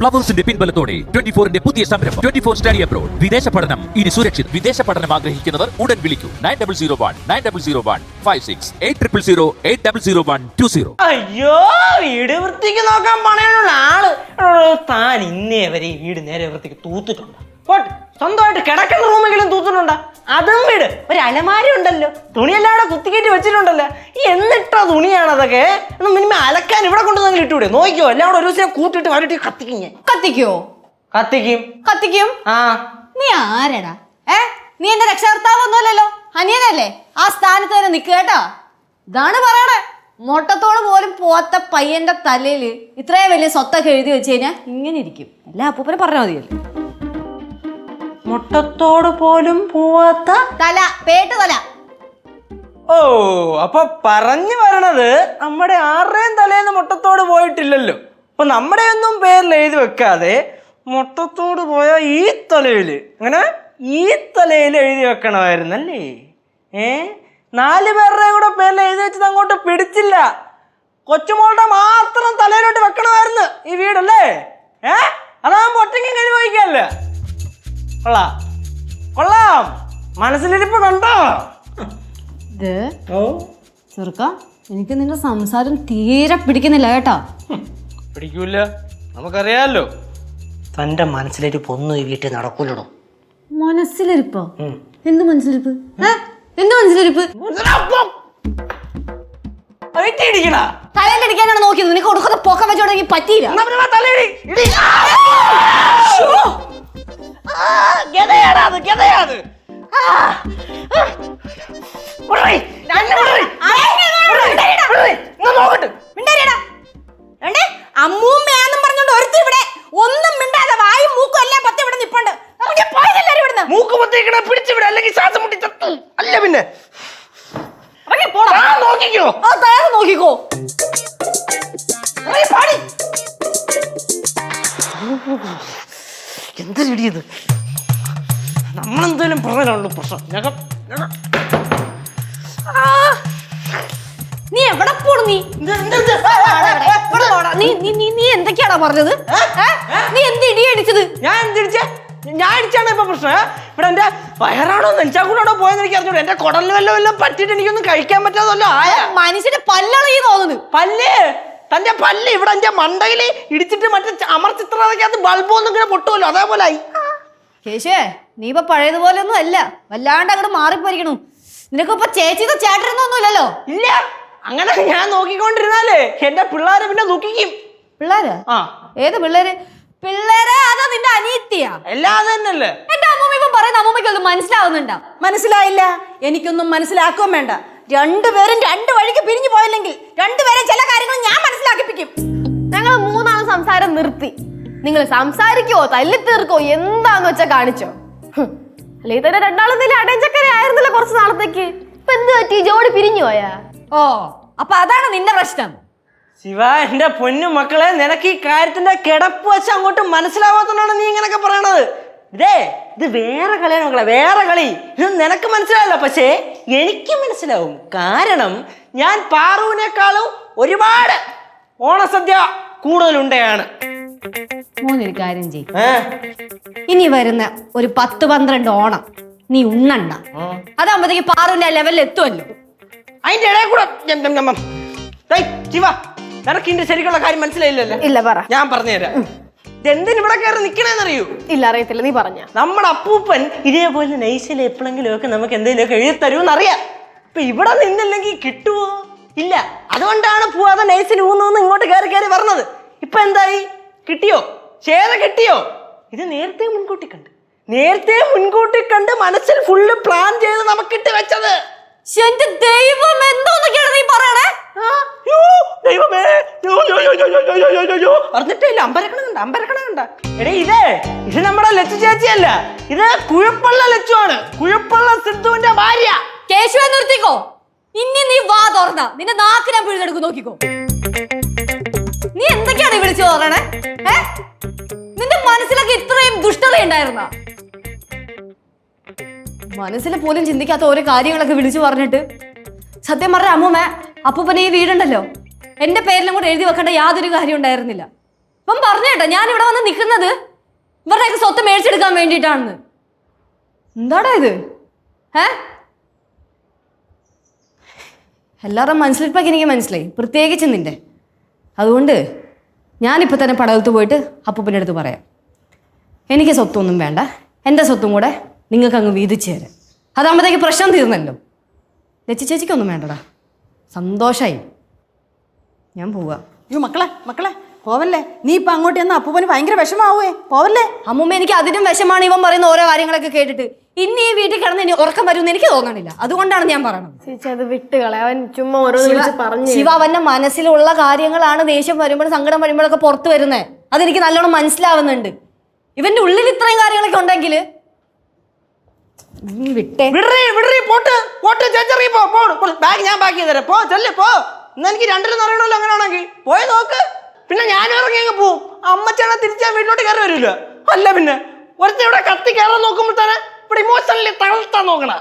ഫ്ലവേഴ്സിന്റെ പിൻബലത്തോടെ 24ന്റെ പുതിയ സംരംഭം 24 study abroad. വിദേശ പഠനം ഇനി സുരക്ഷിത്. വിദേശ പഠനം ആഗ്രഹിക്കുന്നവർ ഉടൻ വിളിക്കൂ 9001 8000 800120. അയ്യോ, വീട് വൃത്തിക്ക് നോക്കാൻ പണയുള്ള ആള് താൻ ഇന്നേ വരെ ഈ വീട് നേരെ വൃത്തിക്ക് തൂത്തിട്ടുണ്ട്. സ്വന്തമായിട്ട് കിടക്കുന്ന റൂമെങ്കിലും തൂത്തിട്ടുണ്ടോ? അതും വീട് ഒരു അലമാരി ഉണ്ടല്ലോ, തുണിയെല്ലാം അവിടെ കുത്തിക്കേറ്റി വെച്ചിട്ടുണ്ടല്ലോ. എന്നിട്ടാ തുണിയാണ് അതൊക്കെ. മിനിമം അലക്കാൻ ഇവിടെ കൊണ്ടുവന്നെങ്കിലും ഇട്ടൂടെ? നോക്കിയോ, എല്ലാം കൂടെ ഒരു ദിവസം കൂട്ടിട്ട് വരട്ടി കത്തിക്കും. ഞാൻ കത്തിക്കും. ആ, നീ ആരടാ? നീ എന്റെ രക്ഷകർത്താവൊന്നുമല്ലല്ലോ, അനിയനല്ലേ? ആ സ്ഥാനത്ത് തന്നെ നിൽക്കുക കേട്ടോ. ഇതാണ് പറയണേ. മൊട്ടത്തോട് പോലും പോത്ത പയ്യന്റെ തലയില് ഇത്രയും വലിയ സ്വത്തൊക്കെ എഴുതി വെച്ച് കഴിഞ്ഞാൽ ഇങ്ങനെ ഇരിക്കും. എല്ലാ അപ്പൂപ്പനെ പറഞ്ഞാൽ മതിയല്ലോ. മുട്ടത്തോട് പോലും പോവാത്ത തല, പേട്ട് തല. ഓ, അപ്പൊ പറഞ്ഞു വരണത് നമ്മുടെ ആരുടെയും തലേന്ന് മുട്ടത്തോട് പോയിട്ടില്ലല്ലോ. അപ്പൊ നമ്മുടെ ഒന്നും പേരിൽ എഴുതി വെക്കാതെ മുട്ടത്തോട് പോയ ഈ തലയില്, അങ്ങനെ ഈ തലയിൽ എഴുതി വെക്കണമായിരുന്നല്ലേ? 4 പേരുടെ കൂടെ പേരിൽ എഴുതി വെച്ചത് അങ്ങോട്ട് പിടിച്ചില്ല. കൊച്ചുമോളുടെ മാത്രം തലയിലോട്ട് വെക്കണമായിരുന്നു ഈ വീടല്ലേ? അതാകുമ്പോ ഒറ്റയ്ക്കും കഴിഞ്ഞ് പോയിക്കല്ലേ? കൊള്ളാം, മനസ്സിലിരിപ്പ് കണ്ടോ? ചെറുക്ക, എനിക്ക് നിന്റെ സംസാരം തീരെ പിടിക്കുന്നില്ല കേട്ടോ. പിടിക്കൂല, നമുക്കറിയാലോ. തന്റെ മനസ്സിലിരിപ്പ് ഒന്നും ഈ വീട്ടിൽ നടക്കൂലോ. മനസ്സിലിരിപ്പോ? എന്ത് മനസ്സിലിരിപ്പ്? എന്ത് മനസ്സിലിരിപ്പ്? തലയിലടിക്കാനാണ് നോക്കിയത്. നിനക്ക് കൊടുക്കുന്ന പൊക്കം വെച്ചോണ്ടെങ്കിൽ പറ്റിയില്ല. അമ്മൂമ്മയാന്നും പറഞ്ഞോണ്ട് ഒരുത്തി ഇവിടെ ഒന്നും മിണ്ടാതെ വായും മൂക്കും എല്ലാം പത്തി ഇവിടെ നിപ്പുണ്ട്. മൂക്ക് പൊത്തിക്കണ പിടിച്ചുവിടെ, അല്ലെങ്കിൽ ശ്വാസം മുട്ടി ചത്തു. അല്ല പിന്നെ നോക്കിക്കോ. എന്താ ചെടിയത്? നമ്മളെന്തായാലും പറഞ്ഞാലുള്ളൂ പ്രശ്നം. നീ എവിടെ പോണു? നീ എന്തൊക്കെയാണോ പറഞ്ഞത്? നീ എന്ത് ഇടി അടിച്ചത്? ഞാൻ അടിച്ചാണ് ഇപ്പൊ പ്രശ്നം. ഇവിടെ എന്റെ വയറാണോ നെഞ്ചാക്കൂടാണോ പോയെന്ന് എനിക്ക് അറിഞ്ഞൂടെ. എന്റെ കുടലിന് വല്ലതും പറ്റിട്ട് എനിക്കൊന്നും കഴിക്കാൻ പറ്റാതല്ലോ ആയ. മനുഷ്യന്റെ പല്ലളകി തോന്നുന്നു. പല്ല്? തന്റെ പല്ല് ഇവിടെ എന്റെ മണ്ടയില് ഇടിച്ചിട്ട് മറ്റേ അമർചിത്രകത്ത് ബൾബൊന്നും ഇങ്ങനെ പൊട്ടുമല്ലോ, അതേപോലെ ആയി. കേശേ, നീ ഇപ്പൊ പഴയതുപോലെ ഒന്നും അല്ല, വല്ലാണ്ട് അങ്ങോട്ട് മാറിപ്പോയിരിക്കണു. നിനക്കിപ്പൊ ചേച്ചിന്ന് ചേട്ടനൊന്നുമില്ലല്ലോ. ഇല്ല, അങ്ങനെ ഞാൻ നോക്കിക്കൊണ്ടിരുന്നാലേ എന്റെ പിള്ളേരെ പിന്നെ നോക്കിക്കും. പിള്ളേര്? ഏത് പിള്ളേര്? പിള്ളേരെ അതോ നിന്റെ അനിയത്തിയാ? എല്ലാം തന്നെയല്ലേ. എന്റെ അമ്മൂമ്മ ഇപ്പൊ പറയുന്ന അമ്മൂമ്മയ്ക്കൊന്നും മനസ്സിലാവുന്നുണ്ടോ? മനസ്സിലായില്ല, എനിക്കൊന്നും മനസ്സിലാക്കുകയും വേണ്ട. രണ്ടുപേരും 2 വഴിക്ക് പിരിഞ്ഞു പോയില്ലെങ്കിൽ രണ്ടുപേരും ചില കാര്യങ്ങൾ ഞാൻ മനസ്സിലാക്കിപ്പിക്കും. ഞങ്ങൾ 3 ആൾ സംസാരം നിർത്തി. നിങ്ങൾ സംസാരിക്കോ തല്ലി തീർക്കോ എന്താന്ന് വെച്ചാ കാണിച്ചോ. അല്ലെങ്കിൽ തന്നെ 2 ആളും അടഞ്ചക്കര ആയിരുന്നല്ലോ കുറച്ച് നാളത്തേക്ക്. ഇപ്പൊ എന്ത് പറ്റി? ജോഡി പിരിഞ്ഞു പോയാ? ഓ, അപ്പൊ അതാണ് നിന്റെ പ്രശ്നം. ശിവ, എന്റെ പൊന്നു മക്കളെ, നിനക്ക് ഈ കാര്യത്തിന്റെ കിടപ്പ് വെച്ച് അങ്ങോട്ട് മനസ്സിലാവാത്തോണ്ടാണ് നീ ഇങ്ങനൊക്കെ പറയണത്. ഇത് വേറെ കളിയാണ് മക്കളെ, വേറെ കളി. ഇത് നിനക്ക് മനസ്സിലാവില്ല, പക്ഷേ എനിക്ക് മനസ്സിലാവും. കാരണം ഞാൻ പാറുവിനേക്കാളും ഒരുപാട് ഓണസദ്യ കൂടുതലുണ്ടയാണ്. മൂന്നൊരു കാര്യം ചെയ്യും, ഇനി വരുന്ന ഒരു 10-12 ഓണം നീ ഉണ്ണണ്ട. അതാകുമ്പോഴത്തേക്ക് പാറുവിന്റെ ലെവലിൽ എത്തുമല്ലോ. അതിന്റെ ഇടയിൽ കൂടെ ശിവ, നിനക്ക് ഇതിന്റെ ശരിക്കുള്ള കാര്യം മനസ്സിലായില്ലല്ലോ. ഇല്ല, പറ. ഞാൻ പറഞ്ഞുതരാം. എന്തിന് ഇവിടെ കയറി നിക്കണേന്നറിയൂ? ഇല്ല, അറിയത്തില്ല, നീ പറഞ്ഞ. നമ്മുടെ അപ്പൂപ്പൻ ഇതേപോലെ നൈസിൽ എപ്പോഴെങ്കിലും ഒക്കെ നമുക്ക് എന്തെങ്കിലുമൊക്കെ എഴുതി തരുമെന്നറിയാം. ഇപ്പൊ ഇവിടെ നിന്നില്ലെങ്കിൽ കിട്ടുവോ? ഇല്ല. അതുകൊണ്ടാണ് പോവാതെ നൈസിൽ ഊന്നൂന്ന് ഇങ്ങോട്ട് കയറി പറഞ്ഞത്. ഇപ്പൊ എന്തായി? കിട്ടിയോ? ചേര കിട്ടിയോ? ഇത് നേരത്തെ മുൻകൂട്ടി കണ്ട് മനസ്സിൽ ഫുള്ള് പ്ലാൻ ചെയ്ത് നമുക്കിട്ട് വെച്ചത്. എന്റെ ദൈവം, എന്തോന്നൊക്കെയാണ് നീ പറയണേ? ദൈവമേ, പറഞ്ഞിട്ടില്ല. അമ്പരക്കണുണ്ട. എടേ, ഇത് നമ്മുടെ ലച്ചു ചേച്ചിയല്ല, ഇത് കുഴപ്പമുള്ള ലച്ചുവാണ്. കുഴപ്പമുള്ള സിദ്ധുവിന്റെ ഭാര്യ. കേശുവെ, നിർത്തിക്കോ. ഇനി നീ വാ തുറന്ന നിന്റെ നാക്ക് ഞാൻ പിഴുതെടുക്കും. നോക്കിക്കോ, നീ എന്തൊക്കെയാണ് വിളിച്ചു പറയണേ? നിന്റെ മനസ്സിലൊക്കെ ഇത്രയും ദുഷ്ടത ഉണ്ടായിരുന്ന? മനസ്സിൽ പോലും ചിന്തിക്കാത്ത ഓരോ കാര്യങ്ങളൊക്കെ വിളിച്ചു പറഞ്ഞിട്ട് സത്യം പറഞ്ഞ അമ്മൂമ്മ, അപ്പൂപ്പനെ ഈ വീടുണ്ടല്ലോ എന്റെ പേരിലും കൂടെ എഴുതി വെക്കേണ്ട യാതൊരു കാര്യം ഉണ്ടായിരുന്നില്ല. ഇപ്പം പറഞ്ഞേട്ടോ ഞാൻ ഇവിടെ വന്ന് നിൽക്കുന്നത് ഇവരുടെയൊക്കെ സ്വത്ത് മേടിച്ചെടുക്കാൻ വേണ്ടിയിട്ടാണെന്ന്. എന്താടാ ഇത്? എല്ലാവരുടെ മനസ്സിലിപ്പൊക്കെ എനിക്ക് മനസ്സിലായി, പ്രത്യേകിച്ച് നിന്റെ. അതുകൊണ്ട് ഞാനിപ്പോൾ തന്നെ പടവലത്ത് പോയിട്ട് അപ്പൂപ്പൻ്റെ അടുത്ത് പറയാം, എനിക്ക് സ്വത്തൊന്നും വേണ്ട, എൻ്റെ സ്വത്തും കൂടെ നിങ്ങൾക്ക് അങ്ങ് വീതിച്ചു തരാം. അതാകുമ്പോഴത്തേക്ക് പ്രശ്നം തീർന്നല്ലോ. ലച്ചി ചേച്ചിക്കൊന്നും വേണ്ടടാ. സന്തോഷമായി. ഞാൻ പോവാ. അയ്യോ മക്കളെ പോവല്ലേ. നീ ഇപ്പൊ അങ്ങോട്ട് ചെന്ന അപ്പൂപ്പന് ഭയങ്കര വിഷമാവേ. പോവല്ലേ. അമ്മൂമ്മ, എനിക്ക് അതിനും വിഷമാണ് ഇവൻ പറയുന്ന ഓരോ കാര്യങ്ങളൊക്കെ കേട്ടിട്ട്. ഇനി ഈ വീട്ടിൽ കിടന്ന് ഇനി ഉറക്കം വരുമെന്ന് എനിക്ക് തോന്നണില്ല. അതുകൊണ്ടാണ് ഞാൻ പറയണത്. ചേച്ചി അത് വിട്ടുകളെ, അവൻ ചുമ്മാ ഓരോന്ന് വിളിച്ച് പറഞ്ഞു. ശിവ, അവന്റെ മനസ്സിലുള്ള കാര്യങ്ങളാണ് ദേഷ്യം വരുമ്പോഴും സങ്കടം വരുമ്പോഴൊക്കെ പുറത്തു വരുന്നത്. അതെനിക്ക് നല്ലോണം മനസ്സിലാവുന്നുണ്ട്. ഇവന്റെ ഉള്ളിൽ ഇത്രയും കാര്യങ്ങളൊക്കെ ഉണ്ടെങ്കിൽ വിട്ടേ. പോട്ട് ചേച്ചറി ബാഗ് ഞാൻ ബാക്കി തരാം. പോ ചെല്ലേ പോ. എന്നാ എനിക്ക് രണ്ടിലും അറിയണമല്ലോ. അങ്ങനെയാണെങ്കിൽ പോയി നോക്ക്. പിന്നെ ഞാനും ഇറങ്ങി അങ്ങ് പോവും. അമ്മച്ചാണെ തിരിച്ചാ വീട്ടിലോട്ട് കയറി വരില്ല. അല്ല പിന്നെ ഒരുത്ത ഇവിടെ കത്തി കയറാൻ നോക്കുമ്പോൾ തന്നെ ഇവിടെ ഇമോഷണലി തളർത്താൻ നോക്കണ.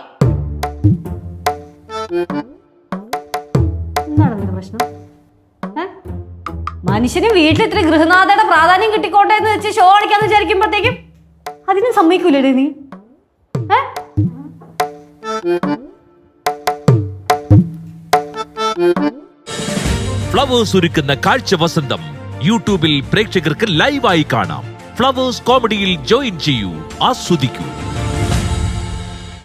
എന്താണ് നിന്റെ പ്രശ്നം? മനുഷ്യന് വീട്ടിൽ ഇത്ര ഗൃഹനാഥയുടെ പ്രാധാന്യം കിട്ടിക്കോട്ടെ എന്ന് വെച്ച് ഷോ അടിക്കാന്ന് വിചാരിക്കുമ്പോഴത്തേക്കും അതിനും സമ്മതിക്കൂലേ നീ? ഫ്ലവേഴ്സ് ഒരുക്കുന്ന കാഴ്ച വസന്തം യൂട്യൂബിൽ പ്രേക്ഷകർക്ക് ലൈവായി കാണാം. ഫ്ലവേഴ്സ് കോമഡിയിൽ ജോയിൻ ചെയ്യൂ, ആസ്വദിക്കൂ.